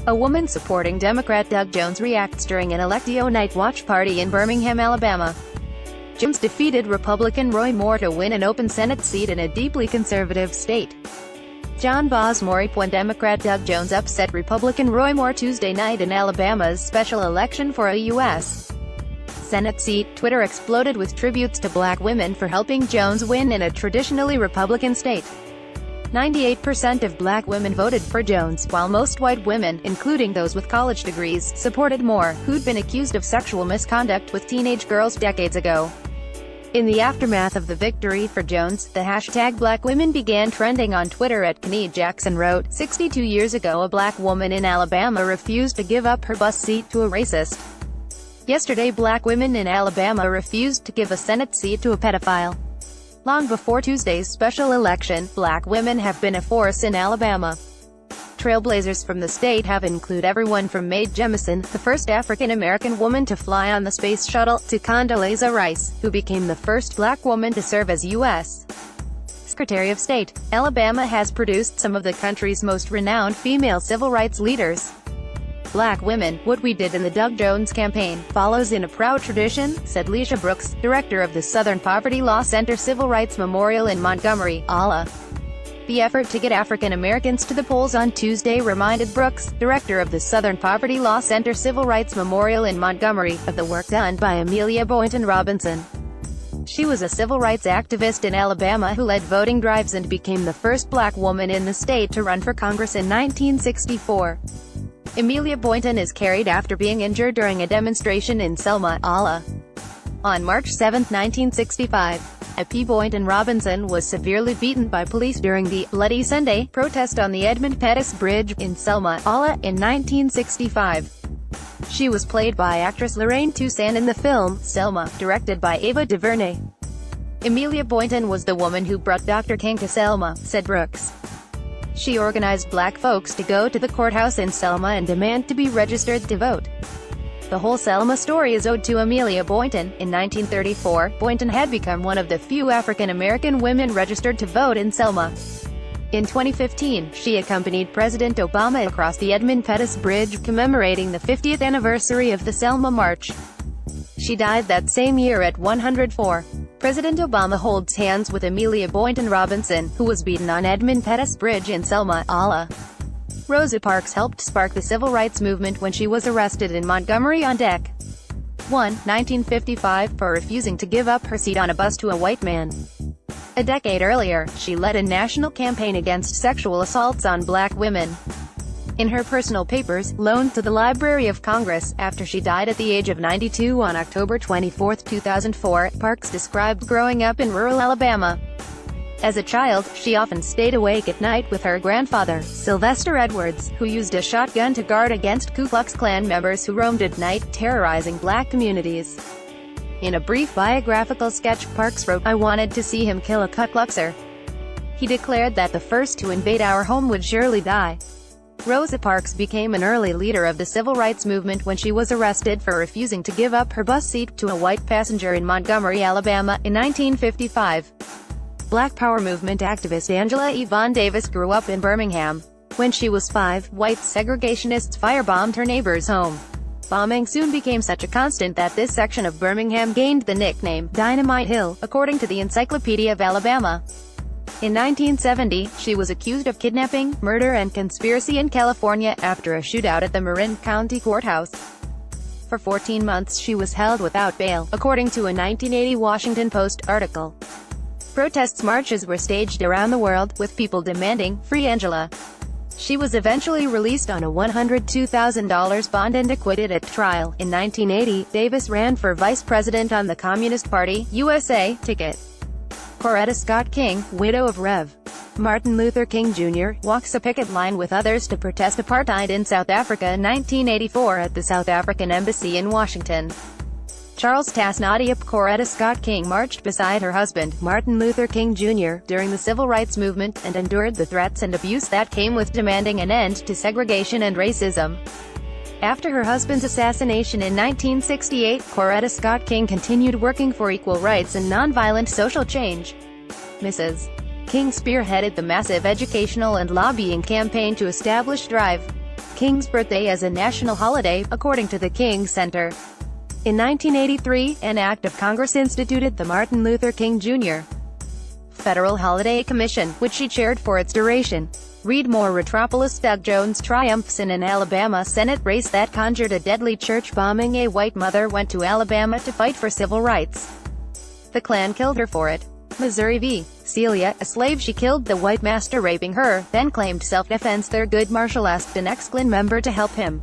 A woman supporting Democrat Doug Jones reacts during an Electio Night watch party in Birmingham, Alabama. Jones defeated Republican Roy Moore to win an open Senate seat in a deeply conservative state. John Bosmore when Democrat Doug Jones upset Republican Roy Moore Tuesday night in Alabama's special election for a U.S. Senate seat. Twitter exploded with tributes to black women for helping Jones win in a traditionally Republican state. 98% of black women voted for Jones, while most white women, including those with college degrees, supported Moore, who'd been accused of sexual misconduct with teenage girls decades ago. In the aftermath of the victory for Jones, the hashtag Black Women began trending on Twitter. Kenny Jackson wrote, 62 years ago a black woman in Alabama refused to give up her bus seat to a racist. Yesterday black women in Alabama refused to give a Senate seat to a pedophile. Long before Tuesday's special election, black women have been a force in Alabama. Trailblazers from the state have included everyone from Mae Jemison, the first African-American woman to fly on the space shuttle, to Condoleezza Rice, who became the first black woman to serve as U.S. Secretary of State. Alabama has produced some of the country's most renowned female civil rights leaders. Black women, what we did in the Doug Jones campaign, follows in a proud tradition, said Leisha Brooks, director of the Southern Poverty Law Center Civil Rights Memorial in Montgomery, Ala. The effort to get African Americans to the polls on Tuesday reminded Brooks, director of the Southern Poverty Law Center Civil Rights Memorial in Montgomery, of the work done by Amelia Boynton Robinson. She was a civil rights activist in Alabama who led voting drives and became the first black woman in the state to run for Congress in 1964. Amelia Boynton is carried after being injured during a demonstration in Selma, Ala. On March 7, 1965, A.P. Boynton Robinson was severely beaten by police during the Bloody Sunday protest on the Edmund Pettus Bridge in Selma, Ala, in 1965. She was played by actress Lorraine Toussaint in the film, Selma, directed by Ava DuVernay. Amelia Boynton was the woman who brought Dr. King to Selma, said Brooks. She organized black folks to go to the courthouse in Selma and demand to be registered to vote. The whole Selma story is owed to Amelia Boynton. In 1934, Boynton had become one of the few African-American women registered to vote in Selma. In 2015, she accompanied President Obama across the Edmund Pettus Bridge, commemorating the 50th anniversary of the Selma March. She died that same year at 104. President Obama holds hands with Amelia Boynton Robinson, who was beaten on Edmund Pettus Bridge in Selma, Ala. Rosa Parks helped spark the civil rights movement when she was arrested in Montgomery on Dec. 1, 1955, for refusing to give up her seat on a bus to a white man. A decade earlier, she led a national campaign against sexual assaults on black women. In her personal papers, loaned to the Library of Congress, after she died at the age of 92 on October 24, 2004, Parks described growing up in rural Alabama. As a child, she often stayed awake at night with her grandfather, Sylvester Edwards, who used a shotgun to guard against Ku Klux Klan members who roamed at night, terrorizing black communities. In a brief biographical sketch, Parks wrote, "I wanted to see him kill a Ku Kluxer. He declared that the first to invade our home would surely die." Rosa Parks became an early leader of the civil rights movement when she was arrested for refusing to give up her bus seat to a white passenger in Montgomery, Alabama, in 1955. Black Power movement activist Angela Yvonne Davis grew up in Birmingham. When she was 5, white segregationists firebombed her neighbor's home. Bombing soon became such a constant that this section of Birmingham gained the nickname Dynamite Hill, according to the Encyclopedia of Alabama. In 1970, she was accused of kidnapping, murder and conspiracy in California, after a shootout at the Marin County Courthouse. For 14 months she was held without bail, according to a 1980 Washington Post article. Protests marches were staged around the world, with people demanding, "Free Angela." She was eventually released on a $102,000 bond and acquitted at trial. In 1980, Davis ran for vice president on the Communist Party, USA, ticket. Coretta Scott King, widow of Rev. Martin Luther King Jr., walks a picket line with others to protest apartheid in South Africa in 1984 at the South African Embassy in Washington. Charles Tasnadiap Coretta Scott King marched beside her husband, Martin Luther King Jr., during the civil rights movement, and endured the threats and abuse that came with demanding an end to segregation and racism. After her husband's assassination in 1968, Coretta Scott King continued working for equal rights and nonviolent social change. Mrs. King spearheaded the massive educational and lobbying campaign to establish Drive. King's birthday as a national holiday, according to the King Center. In 1983, an act of Congress instituted the Martin Luther King Jr. Federal Holiday Commission, which she chaired for its duration. Read more. Retropolis Doug Jones triumphs in an Alabama Senate race that conjured a deadly church bombing. A white mother went to Alabama to fight for civil rights. The Klan killed her for it. Missouri v. Celia, a slave. She killed the white master raping her, then claimed self-defense. Thurgood Marshall asked an ex-Klan member to help him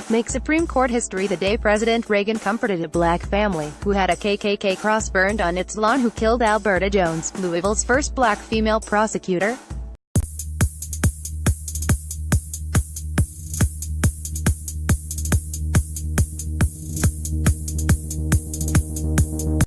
make Supreme Court history the day President Reagan comforted a black family who had a KKK cross burned on its lawn who killed Alberta Jones, Louisville's first black female prosecutor.